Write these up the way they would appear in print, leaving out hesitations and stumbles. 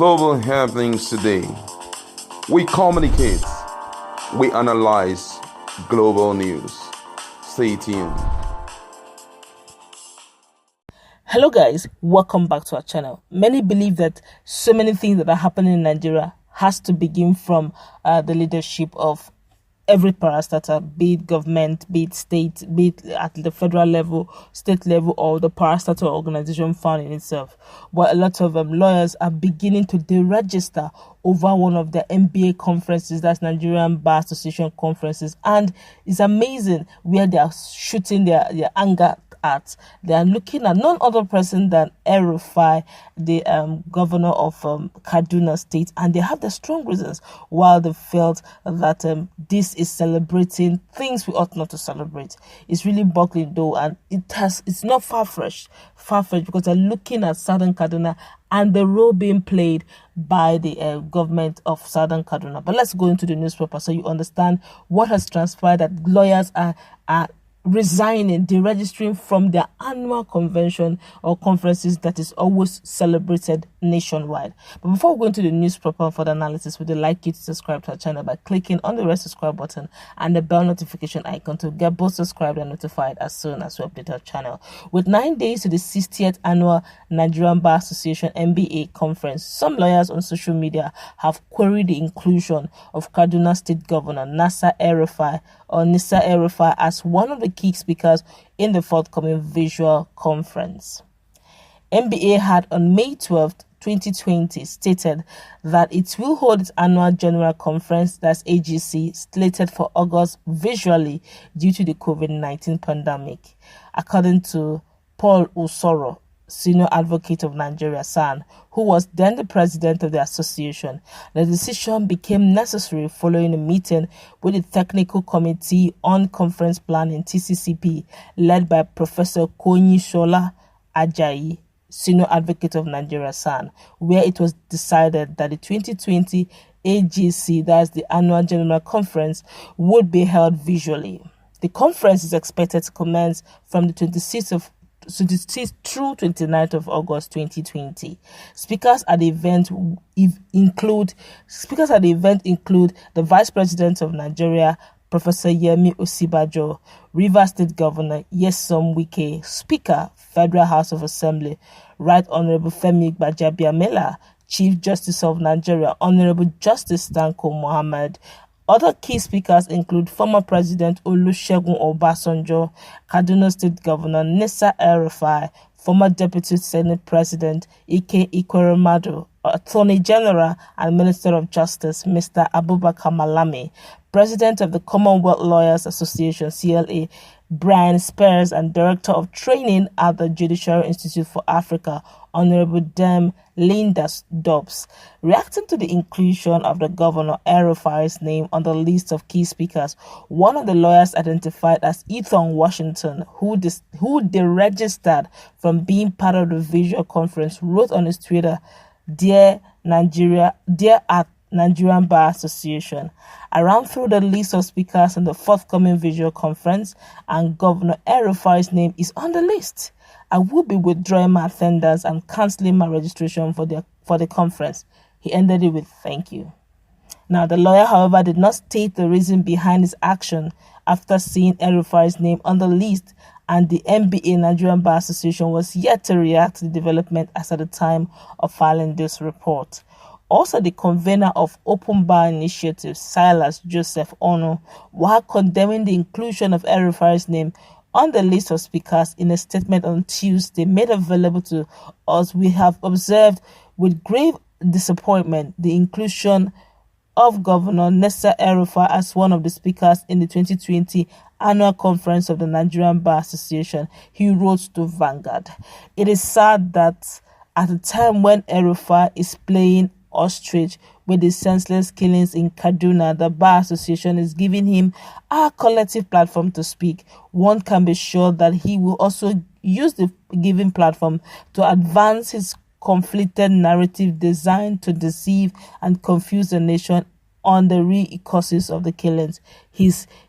global happenings today. We communicate, we analyze global news. Stay tuned. Hello guys, welcome back to our channel. Many believe that so many things that are happening in Nigeria has to begin from the leadership of every parastatal, be it government, be it state, be it at the federal level, state level, or the parastatal organization found in itself. But a lot of lawyers are beginning to deregister over one of the NBA conferences, that's Nigerian Bar Association conferences, and it's amazing where they are shooting their anger at. They are looking at none other person than El-Rufai, the governor of Kaduna State, and they have the strong reasons why they felt that this is celebrating things we ought not to celebrate. It's really buckling though, and it's not far-fetched because they're looking at Southern Kaduna and the role being played by the government of Southern Kaduna. But let's go into the newspaper so you understand what has transpired, that lawyers are resigning, deregistering from their annual convention or conferences that is always celebrated nationwide. But before we go into the newspaper for the analysis, we'd like you to subscribe to our channel by clicking on the red subscribe button and the bell notification icon to get both subscribed and notified as soon as we update our channel. With 9 days to the 60th annual Nigerian Bar Association NBA conference, some lawyers on social media have queried the inclusion of Kaduna State Governor Nasir El-Rufai as one of the key speakers in the forthcoming visual conference. NBA had on May 12, 2020 stated that it will hold its annual general conference, that's AGC, slated for August visually due to the COVID-19 pandemic. According to Paul Usoro, senior advocate of Nigeria, SAN, who was then the president of the association, the decision became necessary following a meeting with the Technical Committee on Conference Planning, TCCP, led by Professor Shola Ajayi, senior advocate of Nigeria, SAN, where it was decided that the 2020 AGC, that's the annual general conference, would be held visually. The conference is expected to commence from the 26th through 29th of August 2020. Speakers at the event include the Vice President of Nigeria, Professor Yemi Osinbajo, Rivers State Governor Nyesom Wike, Speaker, Federal House of Assembly, Right Honorable Femi Gbajabiamila, Chief Justice of Nigeria, Honorable Justice Tanko Mohammed. Other key speakers include former President Olusegun Obasanjo, Kaduna State Governor Nasir El-Rufai, former Deputy Senate President Ike Ikweremadu, Attorney General and Minister of Justice Mr. Abubakar Malami, President of the Commonwealth Lawyers Association CLA Brian Spears, and Director of Training at the Judicial Institute for Africa Honorable Dem Linda Dobbs. Reacting to the inclusion of the Governor El-Rufai's name on the list of key speakers, one of the lawyers identified as Itong Washington, who deregistered from being part of the visual conference, wrote on his Twitter, Dear at Nigerian Bar Association, I ran through the list of speakers in the forthcoming visual conference and Governor El-Rufai's name is on the list. I will be withdrawing my attendance and cancelling my registration for the conference. He ended it with thank you. Now, the lawyer, however, did not state the reason behind his action after seeing El-Rufai's name on the list, and the NBA Nigerian Bar Association was yet to react to the development as at the time of filing this report. Also, the convener of Open Bar Initiative, Silas Joseph Ono, while condemning the inclusion of El-Rufai's name on the list of speakers in a statement on Tuesday made available to us, we have observed with grave disappointment the inclusion of Governor Nasir El-Rufai as one of the speakers in the 2020 annual conference of the Nigerian Bar Association, he wrote to Vanguard. It is sad that at a time when El-Rufai is playing ostrich with the senseless killings in Kaduna, the Bar Association is giving him a collective platform to speak. One can be sure that he will also use the given platform to advance his conflicted narrative designed to deceive and confuse the nation on the real causes of the killings.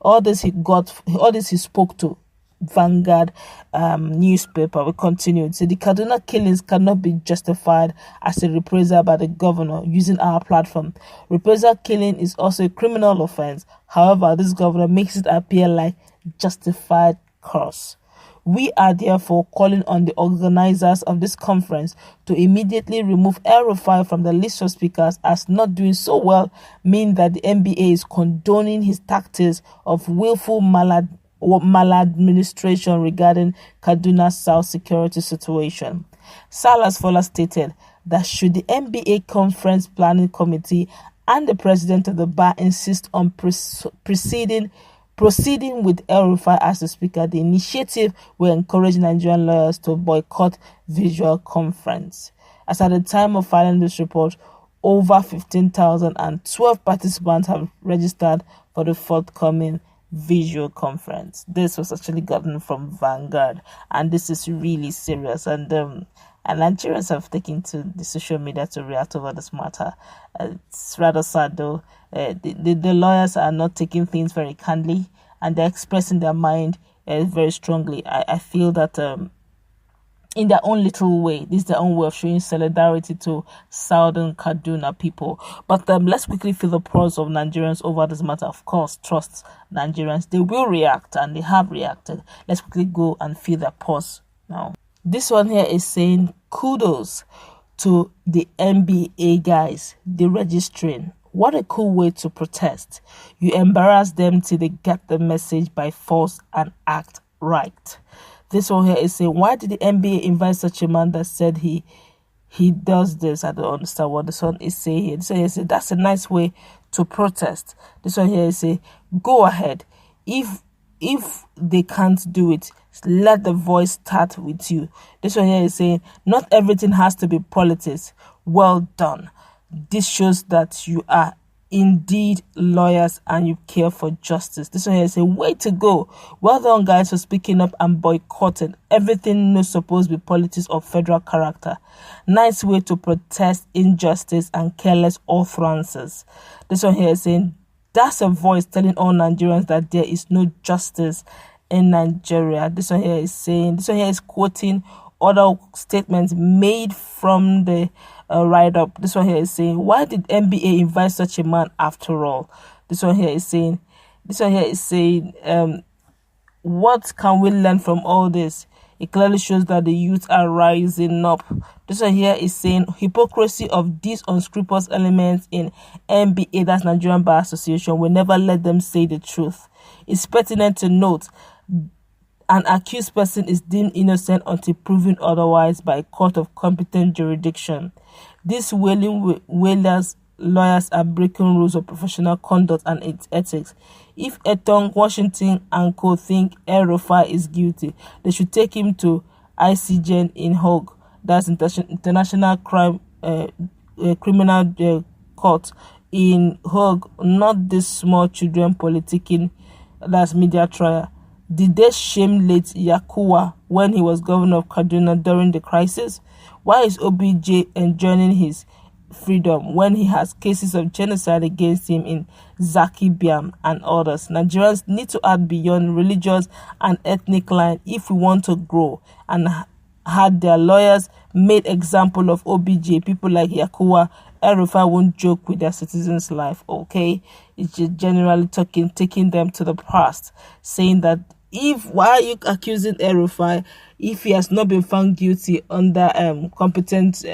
All this he spoke to Vanguard newspaper. We continued. So the Kaduna killings cannot be justified as a reprisal by the governor using our platform. Reprisal killing is also a criminal offense. However, this governor makes it appear like justified cause. We are therefore calling on the organizers of this conference to immediately remove El-Rufai from the list of speakers, as not doing so well mean that the NBA is condoning his tactics of willful maladministration regarding Kaduna South security situation. Salas Fowler stated that should the NBA Conference Planning Committee and the president of the bar insist on proceeding with El-Rufai as the speaker, the initiative will encourage Nigerian lawyers to boycott visual conference. As at the time of filing this report, over 15,012 participants have registered for the forthcoming visual conference. This was actually gotten from Vanguard, and this is really serious. And Nigerians have taken to the social media to react over this matter. It's rather sad though. The lawyers are not taking things very kindly, and they're expressing their mind very strongly. I feel that in their own little way, this is their own way of showing solidarity to Southern Kaduna people. But let's quickly feel the pulse of Nigerians over this matter. Of course, trust Nigerians. They will react, and they have reacted. Let's quickly go and feel their pulse now. This one here is saying kudos to the NBA guys, the registering. What a cool way to protest. You embarrass them till they get the message by force and act right. This one here is saying, why did the NBA invite such a man that said he does this? I don't understand what this one is saying here. This one here is saying, that's a nice way to protest. This one here is saying, go ahead. If they can't do it, let the voice start with you. This one here is saying, not everything has to be politics. Well done. This shows that you are indeed lawyers and you care for justice. This one here is a way to go. Well done, guys, for speaking up and boycotting. Everything no supposed to be politics or federal character. Nice way to protest injustice and careless utterances. This one here is saying, that's a voice telling all Nigerians that there is no justice in Nigeria. This one here is saying, this one here is quoting other statements made from the write-up. This one here is saying, why did NBA invite such a man after all? This one here is saying, what can we learn from all this? It clearly shows that the youth are rising up. This one here is saying, hypocrisy of these unscrupulous elements in NBA, that's Nigerian Bar Association, will never let them say the truth. It's pertinent to note an accused person is deemed innocent until proven otherwise by a court of competent jurisdiction. These whalers lawyers are breaking rules of professional conduct and its ethics. If Itong, Washington, and co think El-Rufai is guilty, they should take him to ICJ in Hague, that's International Criminal Court in Hague, not this small children politicking, that's media trial. Did they shame late Yakuwa when he was governor of Kaduna during the crisis? Why is OBJ enjoying his freedom when he has cases of genocide against him in Zaki Biam and others? Nigerians need to act beyond religious and ethnic line if we want to grow. And had their lawyers made example of OBJ, people like Yakuwa, El-Rufai won't joke with their citizens' life, okay? It's just generally taking them to the past, saying that why are you accusing El-Rufai if he has not been found guilty under competent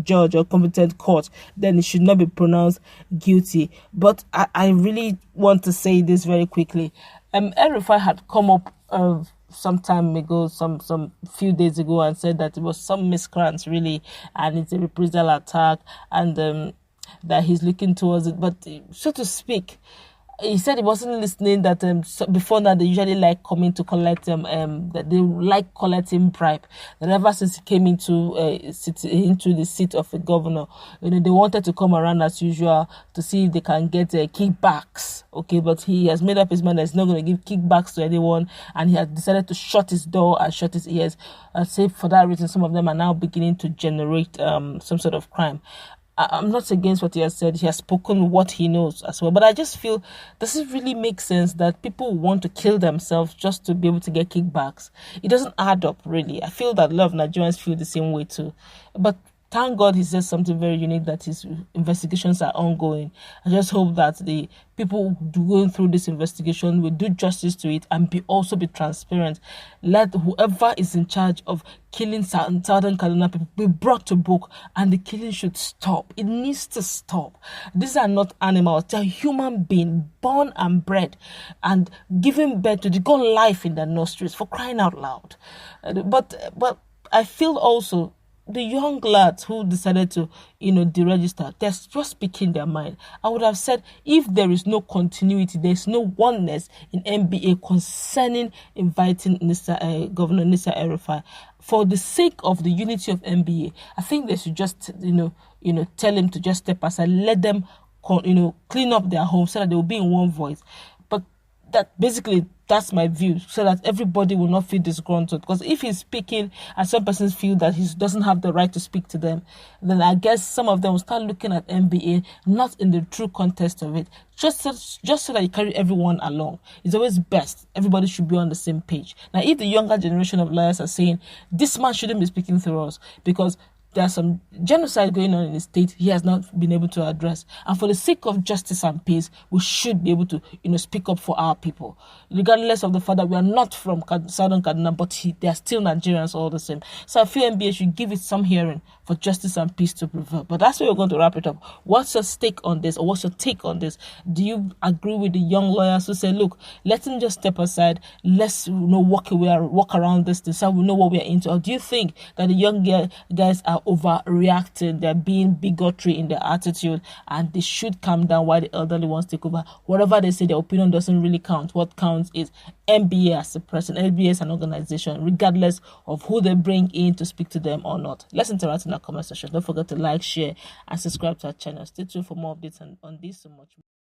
judge or competent court, then he should not be pronounced guilty. But I really want to say this very quickly. El-Rufai had come up some time ago, some few days ago, and said that it was some miscreants really, and it's a reprisal attack, and that he's looking towards it. But so to speak, he said he wasn't listening, that before now they usually like coming to collect that they like collecting bribe. That ever since he came into the seat of a governor, they wanted to come around as usual to see if they can get kickbacks. Okay, but he has made up his mind that he's not going to give kickbacks to anyone, and he has decided to shut his door and shut his ears. Say for that reason, some of them are now beginning to generate some sort of crime. I'm not against what he has said. He has spoken what he knows as well. But I just feel, does it really make sense that people want to kill themselves just to be able to get kickbacks? It doesn't add up, really. I feel that a lot of Nigerians feel the same way too. But thank God he says something very unique, that his investigations are ongoing. I just hope that the people going through this investigation will do justice to it and also be transparent. Let whoever is in charge of killing southern Kaduna people be brought to book, and the killing should stop. It needs to stop. These are not animals. They are human beings, born and bred and giving birth to the God life in their nostrils, for crying out loud. But I feel also the young lads who decided to, deregister, they're just speaking their mind. I would have said, if there is no continuity, there's no oneness in NBA concerning inviting Governor Nasir El-Rufai, for the sake of the unity of NBA, I think they should just, tell him to just step aside, let them, clean up their home so that they will be in one voice. But that's my view, so that everybody will not feel disgruntled. Because if he's speaking and some persons feel that he doesn't have the right to speak to them, then I guess some of them will start looking at NBA not in the true context of it, just so that you carry everyone along. It's always best. Everybody should be on the same page. Now, if the younger generation of lawyers are saying this man shouldn't be speaking through us because there's some genocide going on in the state he has not been able to address, and for the sake of justice and peace, we should be able to, speak up for our people, regardless of the fact that we are not from Southern Kaduna, but they are still Nigerians all the same. So I feel NBA should give it some hearing for justice and peace to prevail. But that's where we're going to wrap it up. What's your stake on this, or what's your take on this? Do you agree with the young lawyers who say, look, let him just step aside, let's walk around this so we know what we're into? Or do you think that the young guys are overreacting, they're being bigotry in their attitude, and they should calm down while the elderly ones take over? Whatever they say, their opinion doesn't really count. What counts is NBA as a person, NBA as an organization, regardless of who they bring in to speak to them or not. Let's interact in our comment section. Don't forget to like, share, and subscribe to our channel. Stay tuned for more updates on this so much more.